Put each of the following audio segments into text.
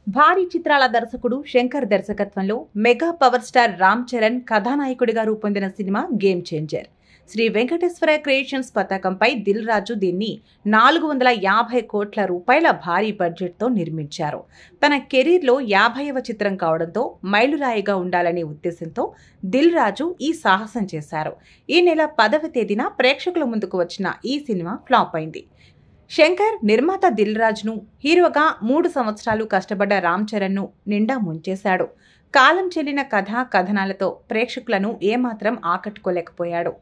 భారీ చిత్రాల దర్శకుడు శంకర్ దర్శకత్వంలో mega power star Ram Charan కథానాయకుడిగా రూపొందిన cinema game changer. Sri Venkateswara creations పతాకంపై దిల్ రాజు దీన్ని 450 కోట్ల రూపాయల భారీ బడ్జెట్తో నిర్మించారు. తన కెరీర్లో 50వ చిత్రం కావడంతో మైలురాయిగా ఉండాలనే ఉద్దేశంతో దిల్ రాజు ఈ సాహసం చేశారు. ఈ నెల 10వ తేదీన ప్రేక్షకుల ముందుకు వచ్చిన ఈ సినిమా ఫ్లాప్ అయింది. శంకర్ నిర్మాత దిల్ రాజును హీరోగా 3 సంవత్సరాలు కష్టపడ్డ రామ్ చరణ్ను నిండా ముంచేశాడు. కాలం చెల్లిన కథనాలతో ప్రేక్షకులను ఏమాత్రం ఆకట్టుకోలేకపోయాడు.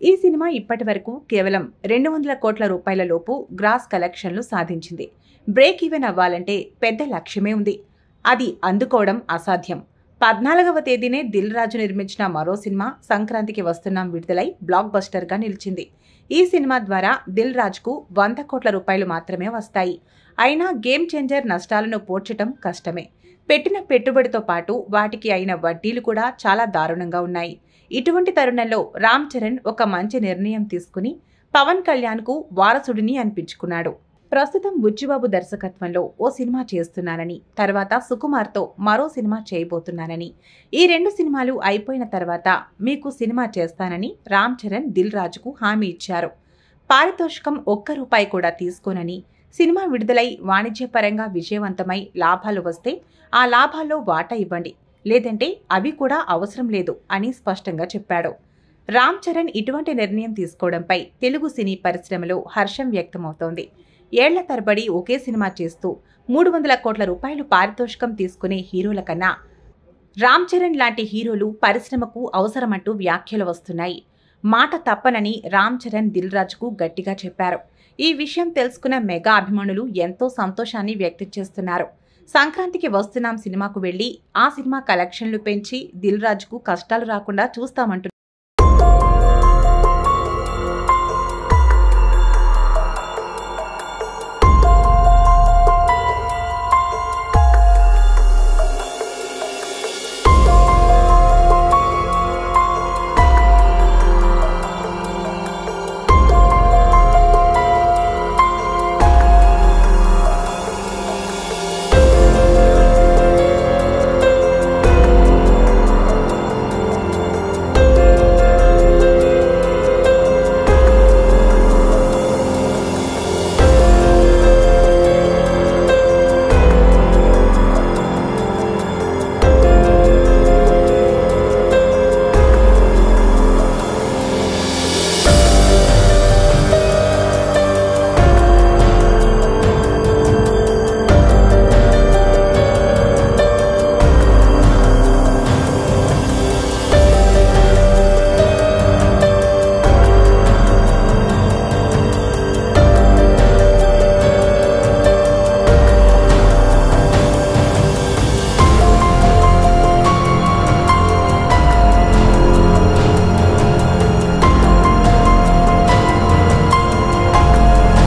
ఈ సినిమా ఇప్పటి వరకు కేవలం 200 కోట్ల రూపాయల లోపు గ్రాస్ కలెక్షన్లు సాధించింది. బ్రేక్ ఈవెన్ అవ్వాలంటే పెద్ద లక్ష్యమే ఉంది. అది అందుకోవడం అసాధ్యం. 14వ తేదీనే దిల్ రాజు నిర్మించిన మరో సినిమా సంక్రాంతికి వస్తున్నాం విడుదలై బ్లాక్ బస్టర్గా నిలిచింది. ఈ సినిమా ద్వారా దిల్ రాజుకు 100 కోట్ల రూపాయలు మాత్రమే వస్తాయి. అయినా గేమ్ చేంజర్ నష్టాలను పోడ్చటం కష్టమే. పెట్టిన పెట్టుబడితో పాటు వాటికి అయిన వడ్డీలు కూడా చాలా దారుణంగా ఉన్నాయి. ఇటువంటి తరుణంలో రామ్ చరణ్ ఒక మంచి నిర్ణయం తీసుకుని పవన్ కళ్యాణ్కు వారసుడిని అనిపించుకున్నాడు. ప్రస్తుతం బుచ్చిబాబు దర్శకత్వంలో ఓ సినిమా చేస్తున్నానని, తర్వాత సుకుమార్తో మరో సినిమా చేయబోతున్నానని, ఈ 2 సినిమాలు అయిపోయిన తర్వాత మీకు సినిమా చేస్తానని రామ్ చరణ్ దిల్ రాజుకు హామీ ఇచ్చారు. పారితోషికం ₹1 కూడా తీసుకోనని, సినిమా విడుదలై వాణిజ్యపరంగా విజయవంతమై లాభాలు వస్తే ఆ లాభాల్లో వాటా ఇవ్వండి, లేదంటే అవి కూడా అవసరం లేదు అని స్పష్టంగా చెప్పాడు. రామ్ చరణ్ ఇటువంటి నిర్ణయం తీసుకోవడంపై తెలుగు సినీ పరిశ్రమలో హర్షం వ్యక్తమవుతోంది. ఏళ్ల తరబడి ఒకే సినిమా చేస్తూ 300 కోట్ల రూపాయలు పారితోషికం తీసుకునే హీరోల కన్నా రామ్ చరణ్ లాంటి హీరోలు పరిశ్రమకు అవసరమంటూ వ్యాఖ్యలు వస్తున్నాయి. మాట తప్పనని రామ్ చరణ్ దిల్ రాజుకు గట్టిగా చెప్పారు. ఈ విషయం తెలుసుకున్న మెగా అభిమానులు ఎంతో సంతోషాన్ని వ్యక్తం చేస్తున్నారు. సంక్రాంతికి వస్తున్నాం సినిమాకు వెళ్లి ఆ సినిమా కలెక్షన్లు పెంచి దిల్ రాజుకు కష్టాలు రాకుండా చూస్తామంటున్నారు.